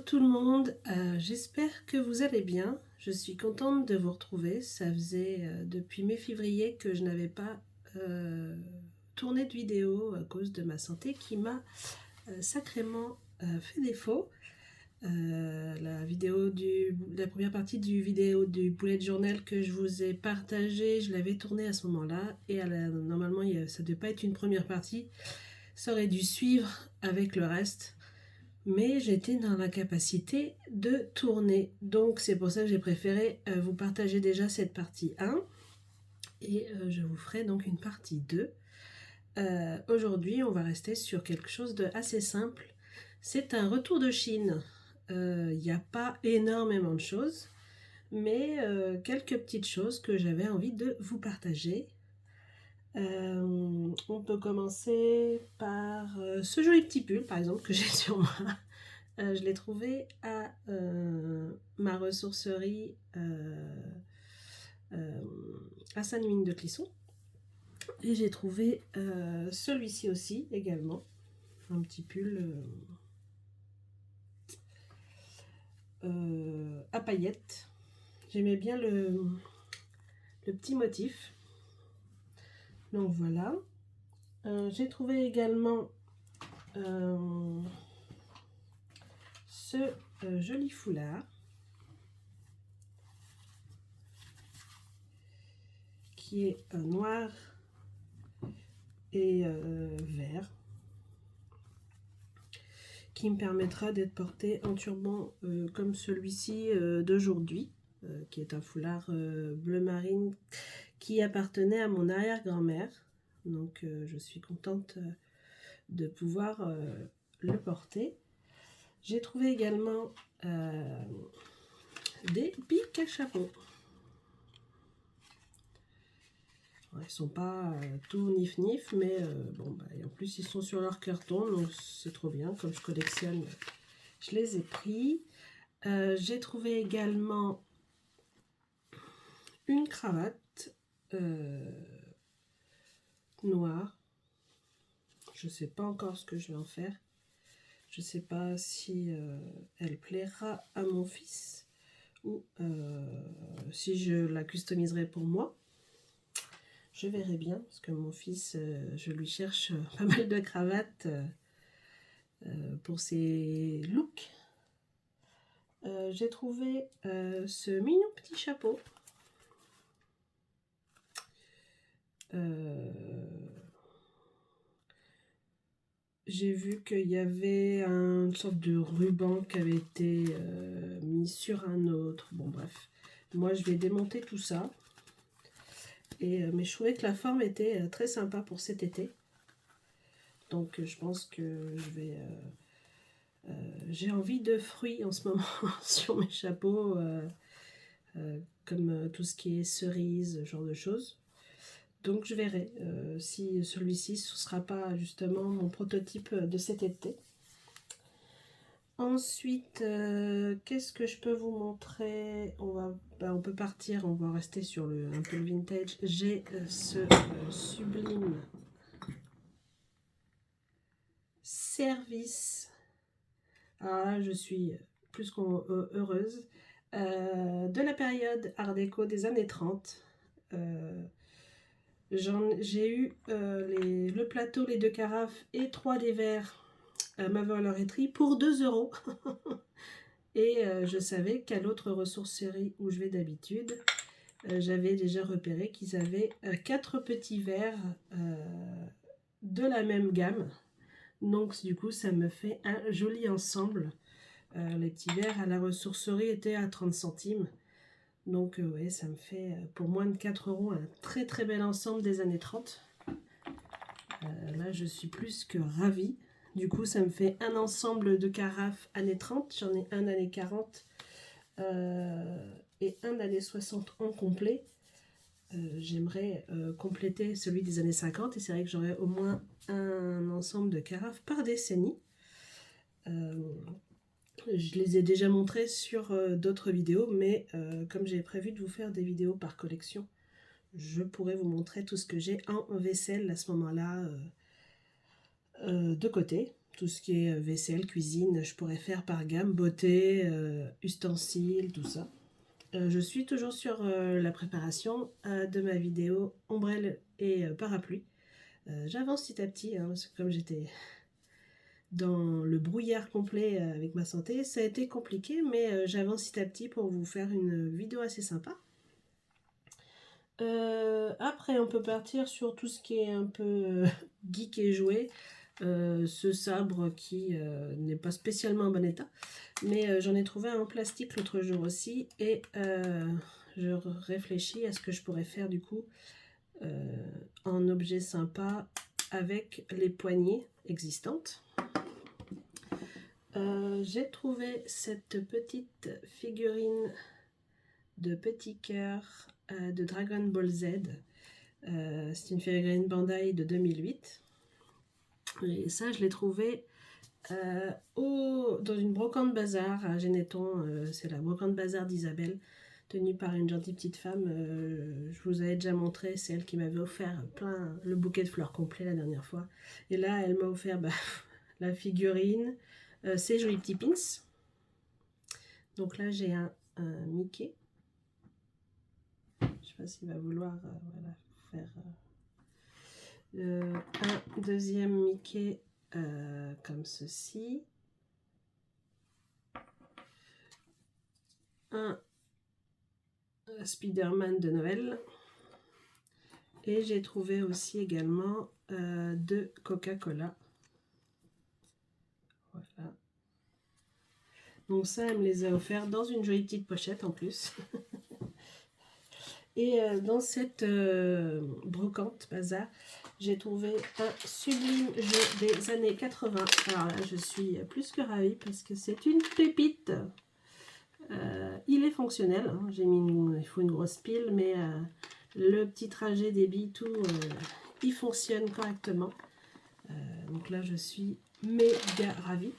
tout le monde, j'espère que vous allez bien. Je suis contente de vous retrouver. Ça faisait depuis mai-février que je n'avais pas tourné de vidéo à cause de ma santé qui m'a sacrément fait défaut. La première partie du vidéo du bullet journal que je vous ai partagé, je l'avais tournée à ce moment-là et normalement ça ne devait pas être une première partie, ça aurait dû suivre avec le reste. Mais j'étais dans l'incapacité de tourner. Donc c'est pour ça que j'ai préféré vous partager déjà cette partie 1. Et je vous ferai donc une partie 2. Aujourd'hui, on va rester sur quelque chose d'assez simple. C'est un retour de Chine. Il n'y a pas énormément de choses, mais quelques petites choses que j'avais envie de vous partager. On peut commencer par ce joli petit pull, par exemple, que j'ai sur moi. Je l'ai trouvé à ma ressourcerie à Sainte-Mine de Clisson. Et j'ai trouvé celui-ci aussi également. Un petit pull à paillettes. J'aimais bien le petit motif. Donc voilà. J'ai trouvé également ce joli foulard qui est noir et vert, qui me permettra d'être porté en turban comme celui-ci d'aujourd'hui, qui est un foulard bleu marine qui appartenait à mon arrière-grand-mère. Donc je suis contente de pouvoir le porter. J'ai trouvé également des pics à chapeau. Ils ne sont pas tout nif-nif, mais bon, en plus ils sont sur leur carton, donc c'est trop bien. Comme je collectionne, je les ai pris. J'ai trouvé également une cravate noire. Je ne sais pas encore ce que je vais en faire. Je ne sais pas si elle plaira à mon fils ou si je la customiserai pour moi. Je verrai bien, parce que mon fils, je lui cherche pas mal de cravates pour ses looks. J'ai trouvé ce mignon petit chapeau. J'ai vu qu'il y avait une sorte de ruban qui avait été mis sur un autre. Bon bref, moi je vais démonter tout ça. Mais je trouvais que la forme était très sympa pour cet été. Donc je pense que je vais... j'ai envie de fruits en ce moment sur mes chapeaux, comme tout ce qui est cerises, ce genre de choses. Donc je verrai si celui-ci ne sera pas justement mon prototype de cet été. Ensuite, qu'est-ce que je peux vous montrer? On peut partir, on va rester sur un peu le vintage. J'ai ce sublime service. Alors là, je suis plus qu'heureuse. De la période Art déco des années 30. J'ai eu le plateau, les 2 carafes et 3 des verres ma volerie pour 2 €. Et je savais qu'à l'autre ressourcerie où je vais d'habitude, j'avais déjà repéré qu'ils avaient 4 petits verres de la même gamme. Donc du coup ça me fait un joli ensemble. Les petits verres à la ressourcerie étaient à 30 centimes. Donc ouais, ça me fait pour moins de 4 € un très très bel ensemble des années 30. Là je suis plus que ravie. Du coup ça me fait un ensemble de carafes années 30. J'en ai un années 40 et un années 60 en complet. J'aimerais compléter celui des années 50 et c'est vrai que j'aurais au moins un ensemble de carafes par décennie. Je les ai déjà montrés sur d'autres vidéos, mais comme j'ai prévu de vous faire des vidéos par collection, je pourrais vous montrer tout ce que j'ai en vaisselle à ce moment-là de côté. tout ce qui est vaisselle, cuisine, je pourrais faire par gamme, beauté, ustensiles, tout ça. Je suis toujours sur la préparation de ma vidéo ombrelle et parapluie. J'avance petit à petit, hein, parce que comme j'étais dans le brouillard complet avec ma santé, ça a été compliqué, mais j'avance petit à petit pour vous faire une vidéo assez sympa. Après, on peut partir sur tout ce qui est un peu geek et jouet. Ce sabre qui n'est pas spécialement en bon état, mais j'en ai trouvé un en plastique l'autre jour aussi, et je réfléchis à ce que je pourrais faire du coup en objet sympa avec les poignées existantes. J'ai trouvé cette petite figurine de petit cœur de Dragon Ball Z. C'est une figurine Bandai de 2008. Et ça, je l'ai trouvé dans une brocante bazar à Généton. C'est la brocante bazar d'Isabelle, tenue par une gentille petite femme. Je vous avais déjà montré, c'est elle qui m'avait offert le bouquet de fleurs complet la dernière fois. Et là, elle m'a offert la figurine, ces jolis petits pins. Donc là, j'ai un Mickey. Je ne sais pas s'il va vouloir voilà, faire un deuxième Mickey comme ceci. Un Spider-Man de Noël. Et j'ai trouvé aussi également de Coca-Cola. Voilà. Donc ça, elle me les a offerts dans une jolie petite pochette en plus. Et dans cette brocante bazar, j'ai trouvé un sublime jeu des années 80. Alors là, je suis plus que ravie parce que c'est une pépite. Il est fonctionnel. Hein. J'ai mis il faut une grosse pile, mais le petit trajet des billes, tout, il fonctionne correctement. Donc là, je suis méga ravie.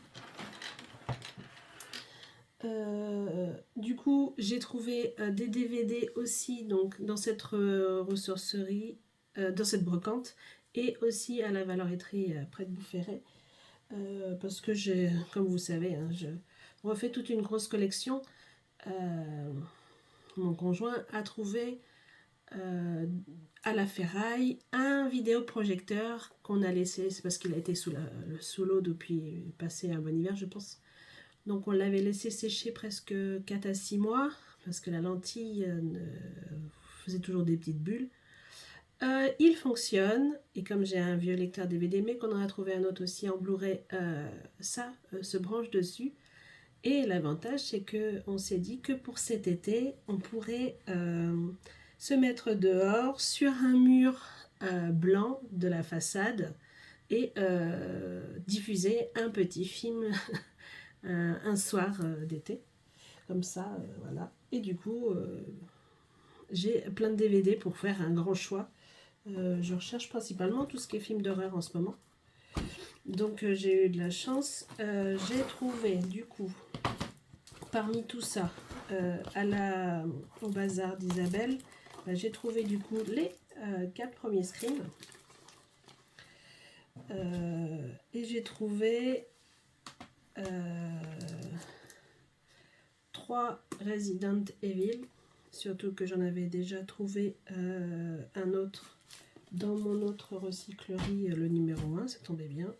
Du coup, j'ai trouvé des DVD aussi donc dans cette ressourcerie, dans cette brocante, et aussi à la Valoreterie près de Boufféret, parce que j'ai, comme vous savez, hein, je refais toute une grosse collection. Mon conjoint a trouvé à la ferraille un vidéoprojecteur qu'on a laissé, c'est parce qu'il a été sous l'eau depuis passer un bon hiver, je pense. Donc on l'avait laissé sécher presque 4 à 6 mois parce que la lentille faisait toujours des petites bulles. Il fonctionne, et comme j'ai un vieux lecteur DVD, mais qu'on en a trouvé un autre aussi en Blu-ray, ça se branche dessus. Et l'avantage, c'est qu'on s'est dit que pour cet été, on pourrait se mettre dehors sur un mur blanc de la façade et diffuser un petit film un soir d'été, comme ça, voilà. Et du coup, j'ai plein de DVD pour faire un grand choix. Je recherche principalement tout ce qui est film d'horreur en ce moment. Donc j'ai eu de la chance. J'ai trouvé du coup, parmi tout ça, au bazar d'Isabelle, j'ai trouvé du coup les 4 premiers Scream. Et j'ai trouvé 3 Resident Evil, surtout que j'en avais déjà trouvé un autre dans mon autre recyclerie, le numéro 1, ça tombait bien.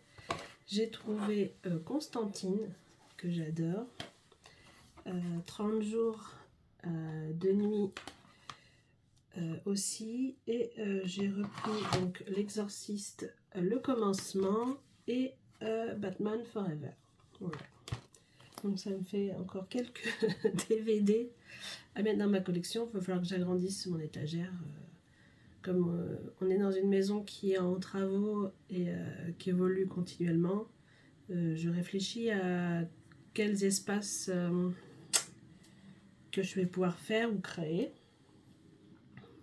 J'ai trouvé Constantine, que j'adore, 30 jours de nuit aussi, et j'ai repris donc L'Exorciste, le commencement, et Batman Forever. Voilà. Donc ça me fait encore quelques DVD à mettre dans ma collection. Il va falloir que j'agrandisse mon étagère. Comme on est dans une maison qui est en travaux et qui évolue continuellement, je réfléchis à quels espaces que je vais pouvoir faire ou créer.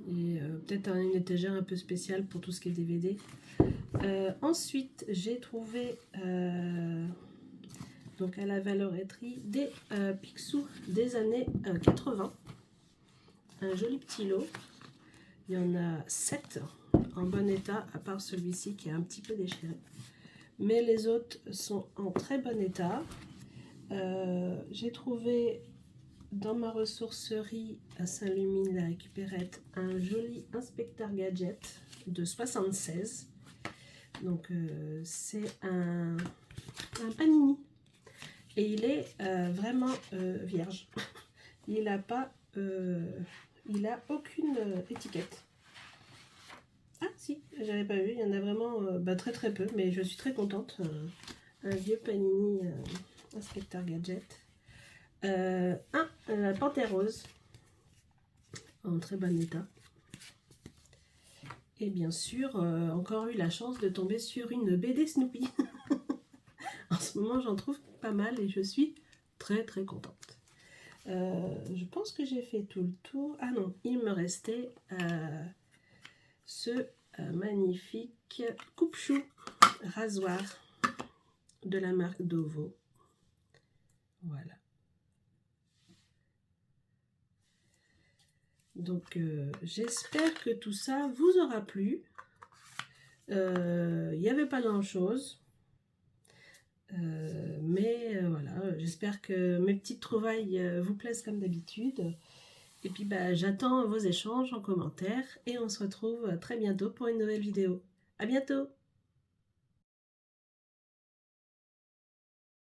Et peut-être une étagère un peu spéciale pour tout ce qui est DVD. Ensuite, j'ai trouvé donc à la Valoreterie des Picsou des années 80. Un joli petit lot. Il y en a 7 en bon état, à part celui-ci qui est un petit peu déchiré. mais les autres sont en très bon état. J'ai trouvé dans ma ressourcerie à Saint-Lumine-la-Récupérette un joli inspecteur gadget de 76. Donc c'est un panini et il est vraiment vierge. Il n'a pas, il a aucune étiquette. Ah si, j'avais pas vu, il y en a vraiment très très peu, mais je suis très contente. Un vieux panini inspecteur gadget. La panthère rose en très bon état. Et bien sûr, encore eu la chance de tomber sur une BD Snoopy. En ce moment, j'en trouve pas mal et je suis très très contente. Je pense que j'ai fait tout le tour. Ah non, il me restait ce magnifique coupe-chou rasoir de la marque Dovo. Voilà. Donc, j'espère que tout ça vous aura plu. Il n'y avait pas grand-chose. Mais voilà, j'espère que mes petites trouvailles vous plaisent comme d'habitude. Et puis, j'attends vos échanges en commentaire. Et on se retrouve très bientôt pour une nouvelle vidéo. À bientôt!